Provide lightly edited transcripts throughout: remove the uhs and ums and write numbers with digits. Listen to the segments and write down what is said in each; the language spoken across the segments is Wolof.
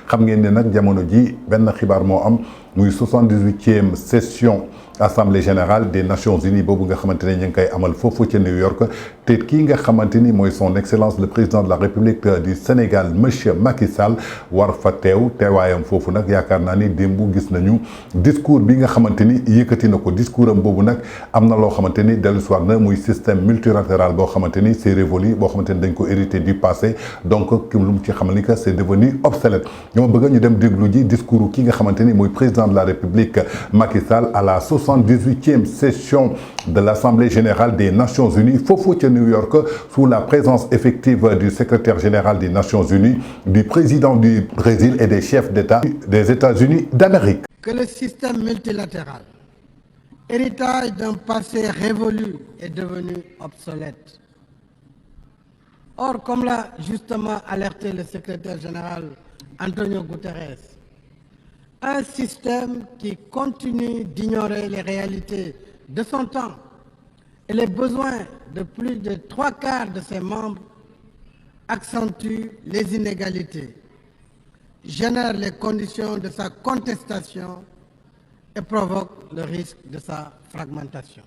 xam ngeen ne nag jamono ji benn xibaar moo am muy 78e session assemblée générale des nations unies boobu nga xamante ne ñu ngi koy amal foofu ca New York te kii nga xamante ni mooy son excellence le président de la république du Sénégal monsieur Macky Sall war fa teew teewaayam foofu nag yaakaar naa ni démb gis nañu discours bi nga xamante ni yëkkati na ko discours am boobu nag am na loo xamante ni dellusiwaat na muy système multilatéral boo xamante ni c'est révolu boo xamante ni dañ ko hérité du passé donc lu mu ci xamal ni que c'est devenu obsolète ñoo bëgg ñu dem déglu ji discours ki nga xamante ni mooy président de la république Macky Sall à la 78e session de l'Assemblée générale des Nations unies foofu ca New York sous la présence effective du secrétaire général des Nations unies, du président du Brésil et des chefs d'État des États-Unis d'Amérique. Que le système multilatéral, héritage d'un passé révolu, est devenu obsolète. Or, comme l'a justement alerté le secrétaire général Antonio Guterres, un système qui continue d'ignorer les réalités de son temps et les besoins de plus de 3/4 de ses membres accentue les inégalités, génère les conditions de sa contestation et provoque le risque de sa fragmentation.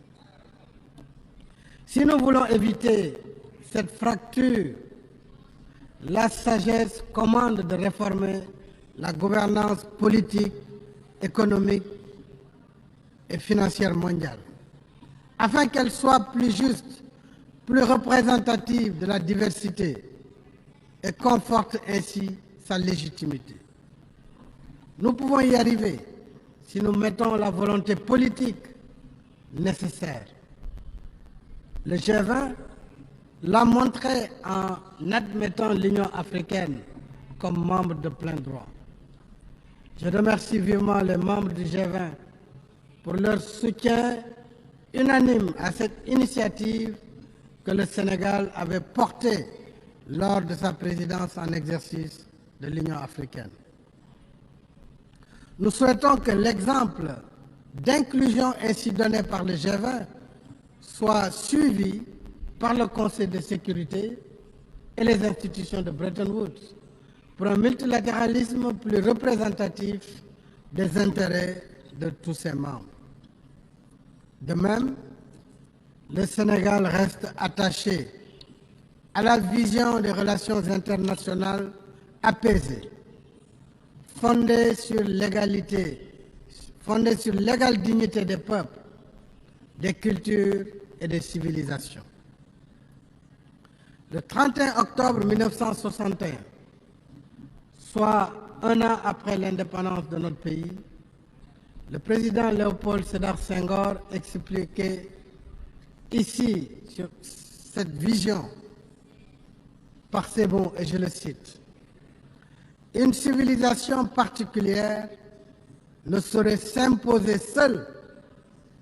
Si nous voulons éviter cette fracture, la sagesse commande de réformer la gouvernance politique, économique et financière mondiale, afin qu'elle soit plus juste, plus représentative de la diversité et conforte ainsi sa légitimité. Nous pouvons y arriver si nous mettons la volonté politique nécessaire. Le G20 l'a montré en admettant l'Union africaine comme membre de plein droit. Je remercie vivement les membres du G20 pour leur soutien unanime à cette initiative que le Sénégal avait portée lors de sa présidence en exercice de l'Union africaine. Nous souhaitons que l'exemple d'inclusion ainsi donné par le G20 soit suivi par le Conseil de sécurité et les institutions de Bretton Woods pour un multilatéralisme plus représentatif des intérêts de tous ses membres. De même, le Sénégal reste attaché à la vision des relations internationales apaisées, fondées sur l'égalité, fondées sur l'égale dignité des peuples, des cultures et des civilisations. Le 31 octobre 1961, soit un an après l'indépendance de notre pays, le président Léopold Sédar Senghor expliquait ici, sur cette vision, par ces mots, et je le cite, « Une civilisation particulière ne saurait s'imposer seule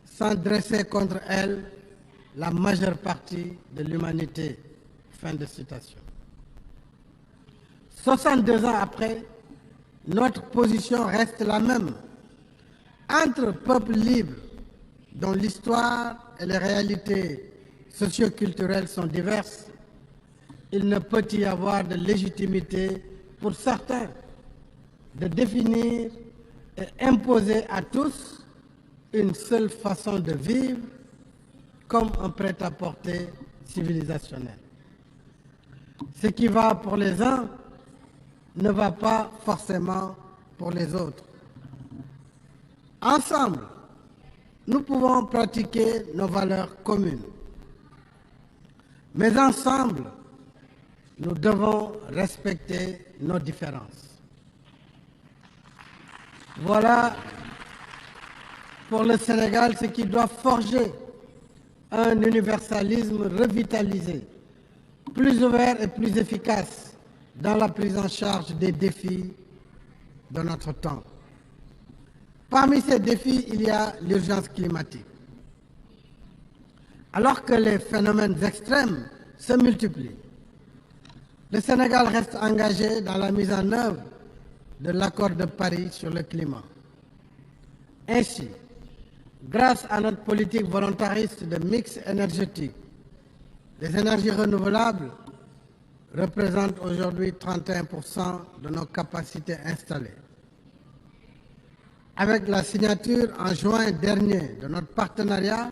sans dresser contre elle la majeure partie de l'humanité. » Fin de citation. 62 ans après, notre position reste la même. Entre peuples libres, dont l'histoire et les réalités socio-culturelles sont diverses, il ne peut y avoir de légitimité pour certains de définir et imposer à tous une seule façon de vivre comme un prêt-à-porter civilisationnel. Ce qui va pour les uns ne va pas forcément pour les autres. Ensemble, nous pouvons pratiquer nos valeurs communes. Mais ensemble, nous devons respecter nos différences. Voilà pour le Sénégal ce qui doit forger un universalisme revitalisé, plus ouvert et plus efficace dans la prise en charge des défis de notre temps. Parmi ces défis, il y a l'urgence climatique. Alors que les phénomènes extrêmes se multiplient, le Sénégal reste engagé dans la mise en œuvre de l'accord de Paris sur le climat. Ainsi, grâce à notre politique volontariste de mix énergétique, les énergies renouvelables représentent aujourd'hui 31% de nos capacités installées. Avec la signature en juin dernier de notre partenariat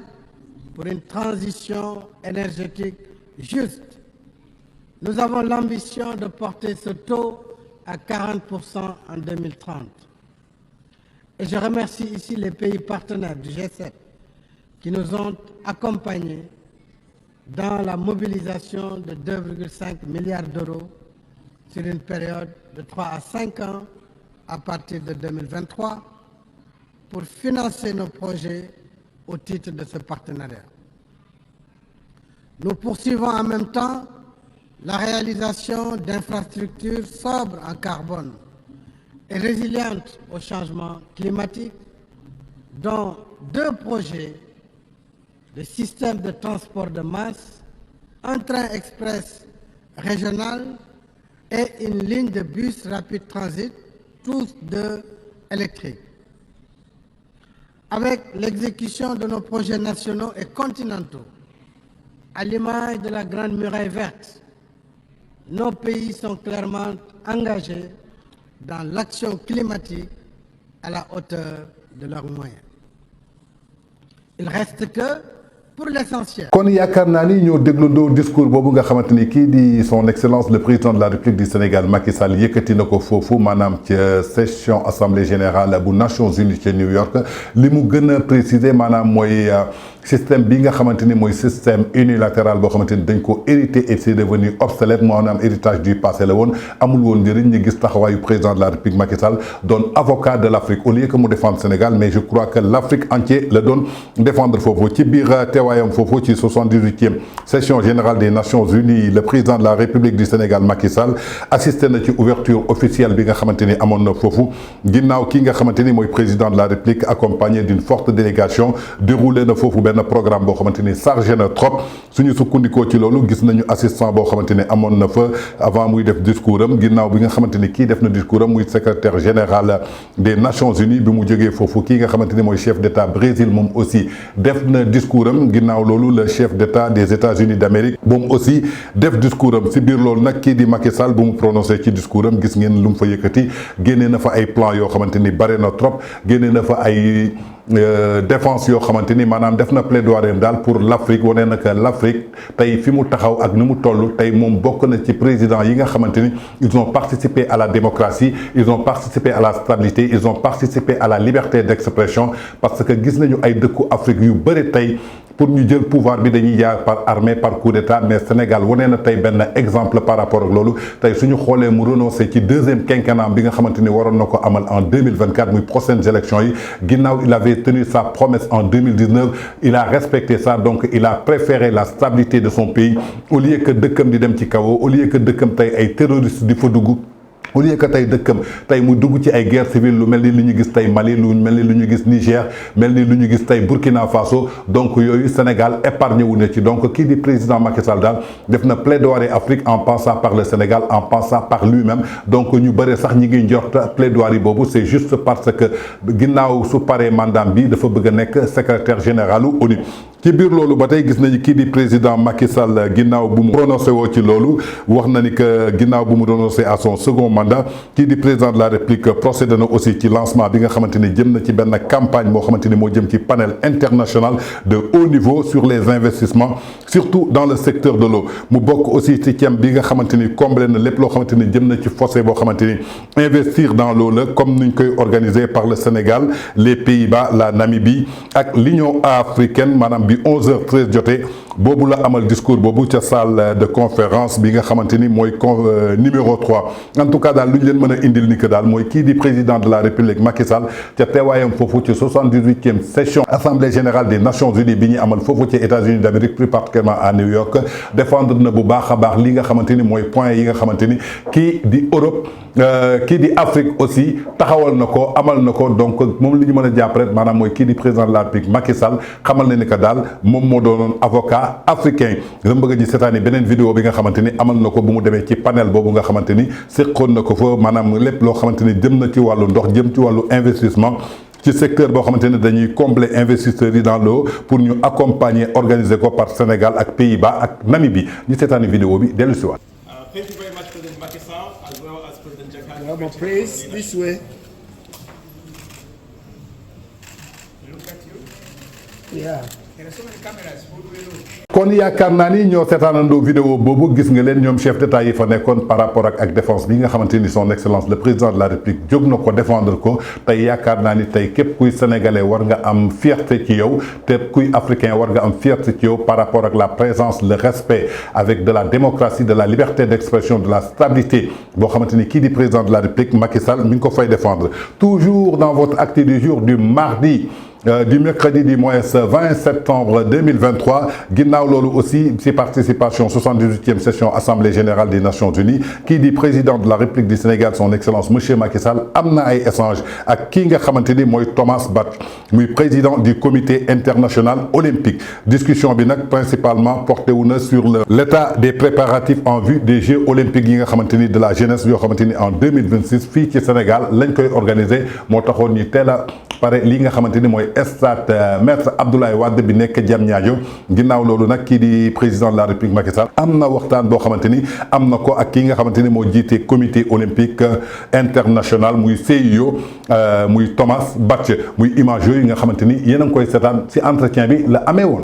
pour une transition énergétique juste, nous avons l'ambition de porter ce taux à 40% en 2030. Et je remercie ici les pays partenaires du G7 qui nous ont accompagnés dans la mobilisation de 2,5 milliards d'euros sur une période de 3 à 5 ans à partir de 2023 pour financer nos projets au titre de ce partenariat. Nous poursuivons en même temps la réalisation d'infrastructures sobres en carbone et résilientes au changement climatique, dont 2 projets de système de transport de masse, un train express régional et une ligne de bus rapide transit, tous 2 électriques. Avec l'exécution de nos projets nationaux et continentaux, à l'image de la Grande Muraille verte, nos pays sont clairement engagés dans l'action climatique à la hauteur de leurs moyens. Il reste que, pour l'essentiel. kon yaakaar naa ni ñoo déglandoo discours boobu nga xamante ni kii di son excellence le président de la République du Sénégal Macky Sall yëkkati na ko foofu maanaam ci session assemblée générale bu Nations Unies ci New York li mu gën a préciser maanaam mooy système bi nga xamante ni mooy système unilatéral boo xamante ni dañ ko hérité et c'est devenu obsolète maanaam héritage du passé la woon amul woon njëriñ ñu gis taxawaayu président de la République Macky Sall doon avocat de l'Afrique au lieu que mu défendre Sénégal mais je crois que l'Afrique entière la doon défendre foofu ci biir teewaayam foofu ci 78e session générale des Nations Unies le président de la République du Sénégal Macky Sall assisté na ci ouverture officielle bi nga xamante ni amoon na foofu ginnaaw ki nga xamante ni mooy président de la République accompagné d'une forte délégation déroulé na foofu benn programme boo xamante ni chargé na trop suñu sukkandikoo ci loolu gis nañu assistant boo xamante ni amoon na fa avant muy def discours am ginnaaw bi nga xamante ni kii def na discours am muy secrétaire général des Nations Unies bi mu jógee foofu kii nga xamante ni mooy chef d'État Brésil moom aussi def na discours am ginnaaw loolu le chef d'État des États-Unis d'Amérique moom aussi def discours am si biir loolu nag kii di Macky Sall bu mu prononcé ci discours am gis ngeen lu mu fa yëkkati génnee na fa ay plan yoo xamante ni bare na trop génnee na fa ay défense yoo xamante ni maanaam def na plaidoyer daal pour l'Afrique wane na que l'Afrique tey fi mu taxaw ak ni mu toll tey moom bokk na ci président yi nga xamante ni ils ont participé à la démocratie ils ont participé à la stabilité ils ont participé à la liberté d'expression parce que gis nañu ay dëkku Afrique yu bëri tey pour ñu jël pouvoir bi dañuy jaar par armée par coup d'état mais Sénégal wane na tey benn exemple par rapport ak loolu tey suñu xoolee mu renoncé ci deuxième quinquennat bi nga xamante ni waroon na ko amal en 2024 muy prochaines élections yi ginnaaw il avait tenu sa promesse en 2019 il a respecté ça donc il a préféré la stabilité de son pays au lieu que dëkkam di dem ci kaw au lieu que dëkkam tey ay terroristes di fa dugg au lieu que tey dëkkam tey mu dugg ci ay guerre civile lu mel ni lu ñu gis tey Mali lu mel ni lu ñu gis Niger mel ni lu ñu gis tey Burkina Faso donc yooyu Sénégal épargné wu na ci donc kii di président Macky Sall daal def na plaidoyer Afrique en passant par le Sénégal en passant par lui-même donc ñu bëri sax ñi ngi njort plaidoyer boobu c'est juste parce que ginnaaw su paree mandat bi dafa bëgg a nekk secrétaire général u ONU ci biir loolu ba tey gis nañu kii di président Macky Sall ginnaaw bu mu prononcé woo ci loolu wax na ni que ginnaaw bu mu renoncé à son second mandat kii di président de la République procédé na aussi ci lancement bi nga xamante ni jëm na ci benn campagne moo xamante ni moo jëm ci panel international de haut niveau sur les investissements surtout dans le secteur de l'eau mu bokk aussi ci thème bi nga xamante ni comblé na lépp loo xamante ni jëm na ci fossé boo xamante ni investir dans l'eau la comme niñ koy organisé par le Sénégal les Pays-Bas la Namibie ak l'Union africaine maanaam 11h13 jotee boobu la amal discours boobu ca salle de conférence bi nga xamante ni mooy numéro 3 en tout cas daal lu ñu leen mën a indil ni que daal mooy kii di président de la République Macky Sall ca teewaayam foofu ci 78e session assemblée générale des Nations Unies bi ñuy amal foofu ci États-Unis d'Amérique plus particulièrement à New York défendre na bu baax a baax li nga xamante ni mooy point yi nga xamante ni kii di Europe kii di Afrique aussi taxawal na ko amal na ko donc moom li ñu mën a jàpp rek maanaam mooy kii di président de la République Macky Sall xamal na ni que daal moom moo doonoon avocat africain dama bëgg a ji seetaani beneen vidéo bi nga xamante ni amal na ko bu mu demee ci panel boobu nga xamante ni séqoon na ko fa maanaam lépp loo xamante ni jëm na ci wàllu ndox jëm ci wàllu investissement ci secteur boo xamante ne dañuy combler investisseurs yi dans l'eau pour ñu accompagner organiser ko par Sénégal ak Pays-Bas ak Namibie ñu seetaani vidéo bi dellu si waat. Thank you very much, President Macky Sall, as well as President Jakarta. More praise this way. Look at you. Yeah. There are so many cameras. Who do we look? kon yaakaar naa ni ñoo seetaanandoo vidéo boobu gis nga leen ñoom chef d'état yi fa nekkoon par rapport ak défense bi nga xamante ni son excellence le président de la république jóg na ko défendre ko tey yaakaar naa ni tey képp kuy sénégalais war nga am fierté ci yow te kuy africain war nga am fierté ci yow par rapport ak la présence le respect avec de la démocratie de la liberté d'expression de la stabilité boo xamante ni kii di président de la république Macky Sall mi ngi ko fay défendre toujours dans votre acte du jour du mardi. Du mercredi du mois 20 septembre 2023 ginnaaw loolu aussi ci participation 78e session assemblée générale des Nations Unies qui dit président de la République du Sénégal son excellence monsieur Macky Sall am na ay échange ak kii nga xamante ni mooy Thomas Bach muy président du comité international olympique discussion bi nag principalement porté wu na sur l'état des préparatifs en vue des Jeux olympiques yi nga xamante ni de la jeunesse yoo xamante ni en 2026 fii ci Sénégal lañ koy organiser moo taxoon ñu teel a pare li nga xamante ni mooy stade maître Abdoulaye Wade bi nekk Diamniadio ginnaaw loolu nag kii di président de la République Macky Sall am na waxtaan boo xamante ni am na ko ak kii nga xamante ni moo jiite comité olympique international muy CIO muy Thomas Bach muy image yooyu nga xamante ni yéen a ngi koy seetaan ci entretien bi la amee woon.